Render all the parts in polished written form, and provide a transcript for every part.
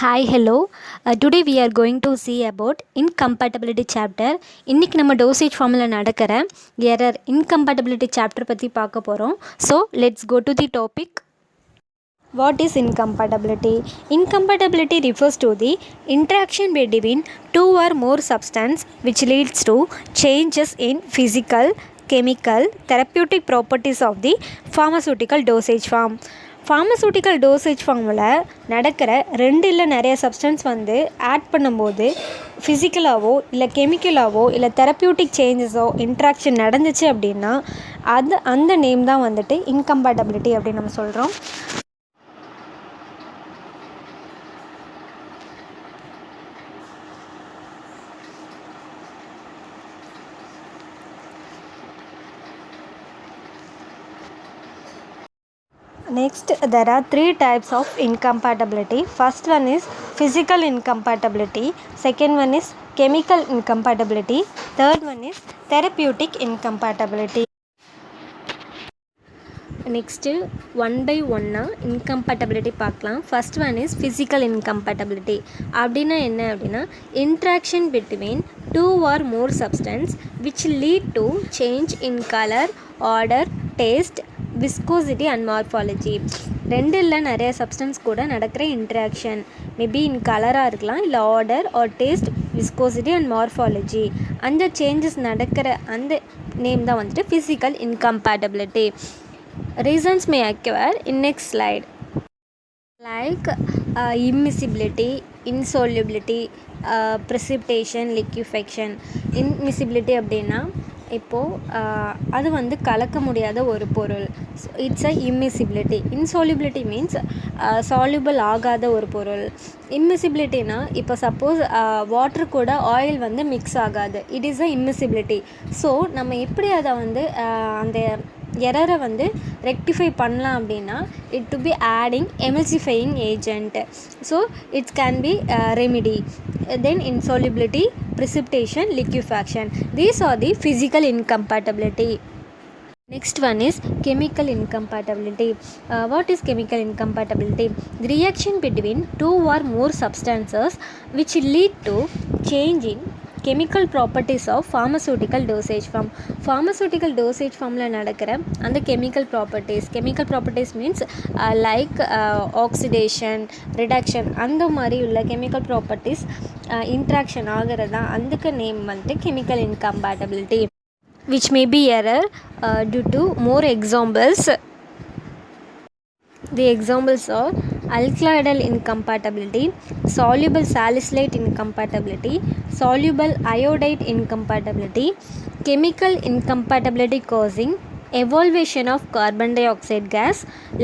Hi, hello. Today we are going to see about incompatibility chapter. இன்னைக்கு நம்ம dosage formula நடக்கிற error incompatibility chapter பற்றி பார்க்க போகிறோம். So, let's go to the topic. What is incompatibility? Incompatibility refers to the interaction between two or more substances which leads to changes in physical, chemical, therapeutic properties of the pharmaceutical dosage form. Pharmaceutical dosage ஃபார்மில் நடக்கிற ரெண்டு இல்லை நிறைய substance வந்து add பண்ணும்போது ஃபிசிக்கலாகவோ இல்லை கெமிக்கலாகவோ இல்லை therapeutic சேஞ்சஸோ interaction நடந்துச்சு அப்படின்னா அந்த நேம் தான் வந்துட்டு இன்கம்பேட்டபிலிட்டி அப்படின்னு நம்ம சொல்கிறோம். Next, there are three types of incompatibility. First one is physical incompatibility. Second one is chemical incompatibility. Third one is therapeutic incompatibility. Next, one by one incompatibility பார்க்கலாம். First one is physical incompatibility. அப்படின்னா என்ன அப்படின்னா interaction between two or more substance which lead to change in color, order, taste, viscosity and morphology. ரெண்டு இல்லை நிறைய substance கூட நடக்கிற interaction maybe in கலராக இருக்கலாம், இல்லை odour or taste, viscosity and morphology. அந்த சேஞ்சஸ் நடக்கிற அந்த நேம் தான் வந்துட்டு physical incompatibility. Reasons may occur in next slide like immiscibility, insolubility, precipitation, liquefaction. immiscibility அப்படின்னா இப்போது அது வந்து கலக்க முடியாத ஒரு பொருள். It's a immiscibility. Insolubility means soluble ஆகாத ஒரு பொருள். இம்மிசிபிலிட்டினா இப்போ சப்போஸ் வாட்டர் கூட ஆயில் வந்து மிக்ஸ் ஆகாது, it is a immiscibility. So நம்ம எப்படி அதை வந்து அந்த எரரை வந்து ரெக்டிஃபை பண்ணலாம் அப்படின்னா it to be adding emulsifying agent. So it's can be remedy. Then insolubility, precipitation, liquefaction. These are the physical incompatibility. Next one is chemical incompatibility. What is chemical incompatibility? The reaction between two or more substances which lead to change in chemical properties of pharmaceutical dosage form. Pharmaceutical dosage formல நடக்கிற அந்த chemical properties means like oxidation, reduction, அந்த மாதிரி உள்ள chemical properties interaction ஆகிறதா அதுக்கு name வந்துட்டு chemical incompatibility, which may be error due to more examples. The examples are alkaloidal incompatibility, soluble salicylate incompatibility, soluble iodide incompatibility, chemical incompatibility causing evaporation of carbon dioxide gas.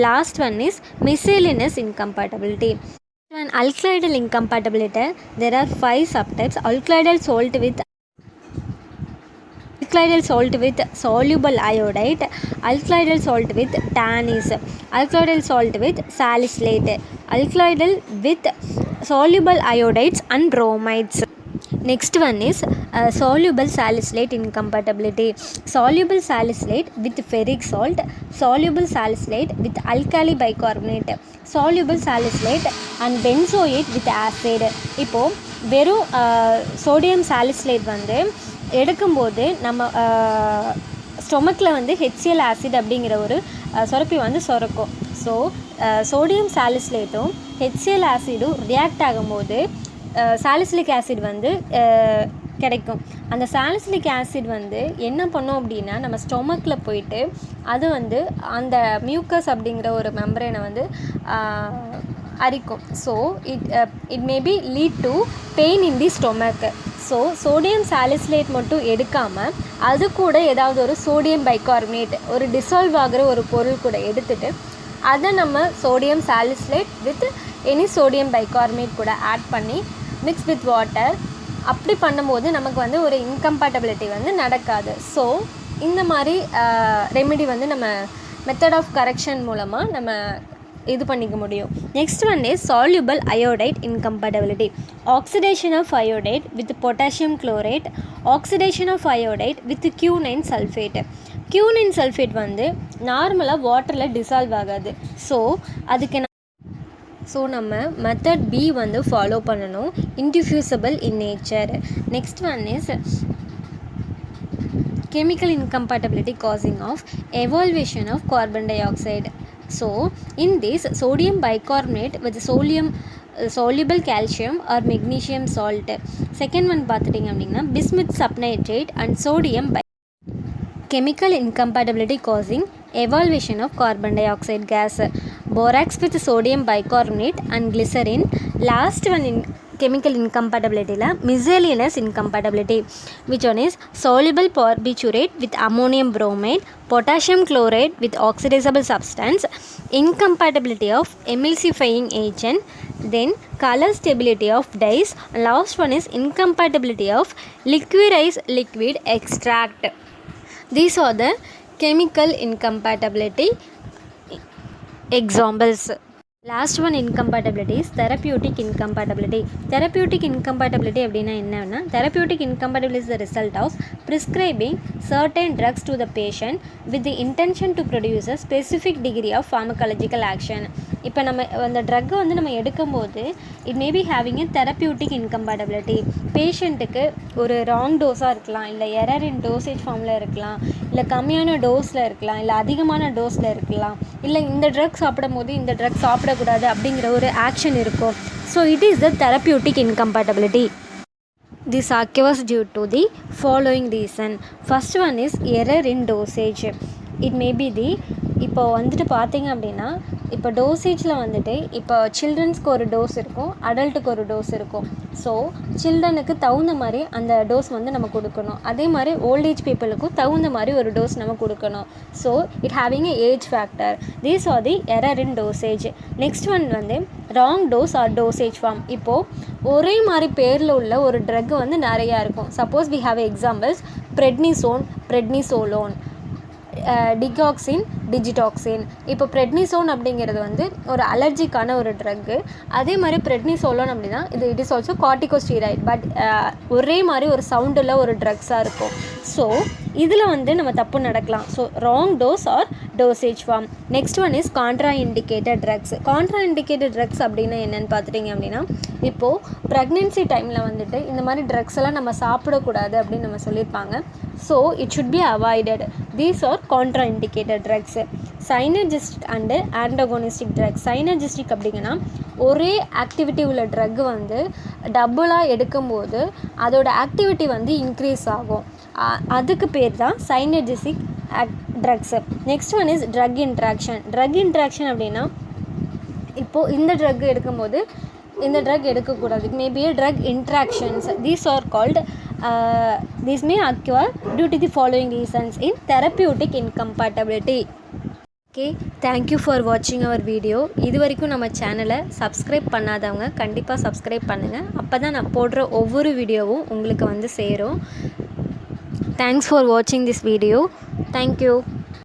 Last one is miscellaneous incompatibility. And alkaloidal incompatibility, there are 5 subtypes. Alkaloidal salt with soluble iodide, alkaloidal salt with tannins, alkaloidal salt with salicylate, alkaloidal with soluble iodides and bromides. Next one is soluble salicylate incompatibility. Soluble salicylate with ferric salt, soluble salicylate with alkali bicarbonate, soluble salicylate and benzoate with acid. இப்போது வெறும் sodium salicylate வந்து எடுக்கும்போது நம்ம ஸ்டொமக்கில் வந்து HCl acid அப்படிங்கிற ஒரு சுரப்பி வந்து சுரக்கும். ஸோ சோடியம் சாலிசிலேட்டும் HCl ஆசிடும் ரியாக்ட் ஆகும்போது சாலிசிலிக் ஆசிட் வந்து கிடைக்கும். அந்த சாலிசிலிக் ஆசிட் வந்து என்ன பண்ணோம் அப்படின்னா நம்ம ஸ்டொமக்கில் போயிட்டு அது வந்து அந்த மியூக்கஸ் அப்படிங்கிற ஒரு மெம்பரேனை வந்து அரிக்கும். So it maybe lead to pain in the stomach. So sodium salicylate மட்டும் எடுக்காமல் அது கூட ஏதாவது ஒரு சோடியம் பைகார்பனேட், ஒரு டிசால்வ் ஆகிற ஒரு பொருள் கூட எடுத்துகிட்டு அதை நம்ம sodium salicylate with any sodium bicarbonate கூட ஆட் பண்ணி மிக்ஸ் வித் வாட்டர் அப்படி பண்ணும்போது நமக்கு வந்து ஒரு இன்கம்பேட்டபிலிட்டி வந்து நடக்காது. ஸோ இந்த மாதிரி ரெமெடி வந்து நம்ம மெத்தட் ஆஃப் கரெக்ஷன் மூலமாக நம்ம இது பண்ணிக்க முடியும். Next one is soluble iodide incompatibility. Oxidation of iodide with potassium chlorate, oxidation of iodide with quinine sulfate. quinine sulfate வந்து நார்மலாக வாட்டரில் டிசால்வ் ஆகாது. ஸோ அதுக்கு ஸோ நம்ம மெத்தட் பி வந்து ஃபாலோ பண்ணணும், indiffusible in nature. Next one is chemical incompatibility causing of evaluation of carbon dioxide. So in this, sodium bicarbonate with soluble calcium or magnesium salt. Second one பார்த்துட்டிங்க அப்படின்னா bismuth subnitrate and sodium chemical incompatibility causing evaluation of carbon dioxide gas. Borax with sodium bicarbonate and glycerin. Last one in chemical incompatibility la miscellaneous incompatibility, which one is soluble barbiturate with ammonium bromide, potassium chloride with oxidizable substance, incompatibility of emulsifying agent, then color stability of dyes. Last one is incompatibility of liquidized liquid extract. These are the chemical incompatibility examples. Last one incompatibility is therapeutic incompatibility. Therapeutic incompatibility அப்படின்னா என்னன்னா, therapeutic incompatibility is the result of prescribing certain drugs to the patient with the intention to produce a specific degree of pharmacological action. இப்போ நம்ம அந்த ட்ரக்கை வந்து நம்ம எடுக்கும்போது it maybe having a therapeutic incompatibility. பேஷண்ட்டுக்கு ஒரு ராங் டோஸாக இருக்கலாம், இல்லை எரர் இன் டோசேஜ் ஃபார்மில் இருக்கலாம், இல்லை கம்மியான டோஸில் இருக்கலாம், இல்லை அதிகமான டோஸில் இருக்கலாம், இல்லை இந்த ட்ரக் சாப்பிடும் போது இந்த ட்ரக் சாப்பிடக்கூடாது அப்படிங்கிற ஒரு ஆக்ஷன் இருக்கும். So it is the therapeutic incompatibility. This occurs due to the following reason. First one is error in dosage. It may be the இப்போ வந்துட்டு பார்த்தீங்க அப்படின்னா, இப்போ டோசேஜில் வந்துட்டு இப்போ சில்ட்ரன்ஸ்க்கு ஒரு டோஸ் இருக்கும், அடல்ட்டுக்கு ஒரு டோஸ் இருக்கும். ஸோ சில்ட்ரனுக்கு தகுந்த மாதிரி அந்த டோஸ் வந்து நம்ம கொடுக்கணும், அதே மாதிரி ஓல்டேஜ் பீப்புளுக்கும் தகுந்த மாதிரி ஒரு டோஸ் நம்ம கொடுக்கணும். So it having a age factor. These are the error in dosage. Next one வந்து wrong dose or dosage form. இப்போது ஒரே மாதிரி பேரில் உள்ள ஒரு ட்ரக் வந்து நிறையா இருக்கும். Suppose we have examples prednisone, prednisolone, digoxin, digitoxin. இப்போ ப்ரெட்னிசோன் அப்படிங்கிறது வந்து ஒரு அலர்ஜிக்கான ஒரு ட்ரக்கு. அதே மாதிரி ப்ரெட்னிசோலோன் அப்படின்னா இட் இஸ் ஆல்சோ கார்டிகோஸ்டீராய்ட். பட் ஒரே மாதிரி ஒரு சவுண்டில் ஒரு ட்ரக்ஸாக இருக்கும். ஸோ இதில் வந்து நம்ம தப்பு நடக்கலாம். So wrong dose or dosage form. Next one is contraindicated drugs. Contraindicated drugs அப்படின்னா என்னென்னு பார்த்துட்டிங்க அப்படின்னா, இப்போது ப்ரெக்னென்சி டைமில் வந்துட்டு இந்த மாதிரி ட்ரக்ஸ் எல்லாம் நம்ம சாப்பிடக்கூடாது அப்படின்னு நம்ம சொல்லியிருப்பாங்க. So it should be avoided. These are contraindicated drugs. Synergistic and antagonistic drugs. Synergistic அப்படிங்கன்னா ஒரே ஆக்டிவிட்டி உள்ள ட்ரக் வந்து டபுளாக எடுக்கும்போது அதோட ஆக்டிவிட்டி வந்து இன்க்ரீஸ் ஆகும். அதுக்கு பேர் தான் synergistic drugs. Next one is drug interaction. Drug interaction அப்படின்னா இப்போது இந்த ட்ரக் எடுக்கும்போது இந்த ட்ரக் எடுக்கக்கூடாது. It may be a drug interactions. These are called these may occur due to the following reasons in therapeutic incompatibility. Okay, thank you for வாட்சிங் அவர் video. இது வரைக்கும் நம்ம சேனலை சப்ஸ்கிரைப் பண்ணாதவங்க கண்டிப்பாக சப்ஸ்கிரைப் பண்ணுங்கள். அப்போ தான் நான் போடுற ஒவ்வொரு வீடியோவும் உங்களுக்கு வந்து சேரும். தேங்க்ஸ் ஃபார் வாட்சிங் திஸ் வீடியோ. தேங்க்யூ.